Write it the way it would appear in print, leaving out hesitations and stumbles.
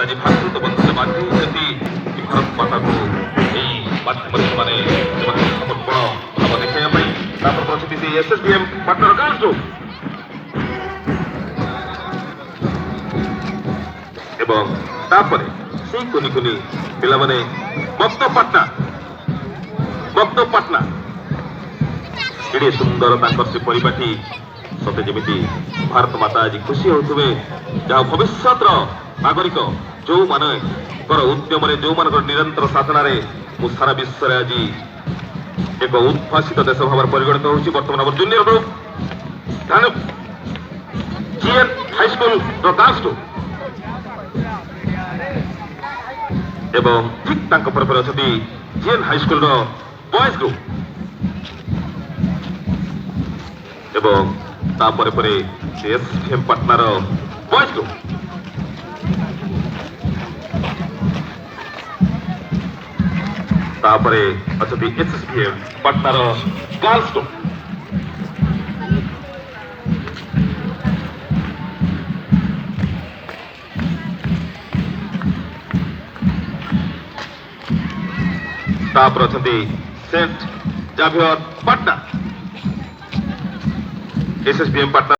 ଆଜି ଭାତୃତ୍ୱ ବନ୍ଧନରେ ବାଧ୍ୟ ହେଉଛନ୍ତି ଭାରତ ମାତାକୁ ଏହି ମାଧ୍ୟମରେ ସେମାନେ ସେମାନଙ୍କ ସମର୍ପଣ ଭାବ ଦେଖାଇବା ପାଇଁ। ତାପରେ ଅଛନ୍ତି ସେ ଏସ୍ଏସ୍ବିଏମ୍ ପାଟନାର ଗାର୍ଲସ ଏବଂ ତାପରେ ସେଇ କୁନି କୁନି ପିଲାମାନେ ମକ୍ତବ ପାଟନା କେଡ଼େ ସୁନ୍ଦର ତାଙ୍କର ସେ ପରିପାଟି ସତେ ଯେମିତି ଭାରତ ମାତା ଆଜି ଖୁସି ହେଉଥିବେ ଯାହା ଭବିଷ୍ୟତର ନାଗରିକ ଯେଉଁମାନଙ୍କର ଉଦ୍ୟମରେ ଯେଉଁମାନଙ୍କର ନିରନ୍ତର ସାଧନାରେ ମୁଁ ସାରା ବିଶ୍ୱରେ ଆଜି ଏକ ଉଦ୍ଭାସିତ ଦେଶ ଭାବରେ ପରିଗଣିତ ହେଉଛି। ବର୍ତ୍ତମାନ ଆମର ଜୁନିୟର ଗ୍ରୁପ ଜିଏନ୍ ହାଇସ୍କୁଲର ଗାର୍ଲସ ଏବଂ ଠିକ୍ ତାଙ୍କ ପରେ ଅଛନ୍ତି ଜିଏନ୍ ହାଇସ୍କୁଲର ବଏଜ ଗ୍ରୁପ ଏବଂ ତାପରେ ଏସ୍ଏସ୍ବିଏମ୍ ପାଟନାର ବଏଜ ଗ୍ରୁପ ତାପରେ ଅଛନ୍ତି ଏସ୍ଏସ୍ବିଏମ୍ ପାଟନାର ଗାର୍ଲସ ଗ୍ରୁପ। ତାପରେ ଅଛନ୍ତି ସେଣ୍ଟ ଜାଭିୟର ପାଟନା ଏସ୍ଏସ୍ବିଏମ୍ ପାଟନା।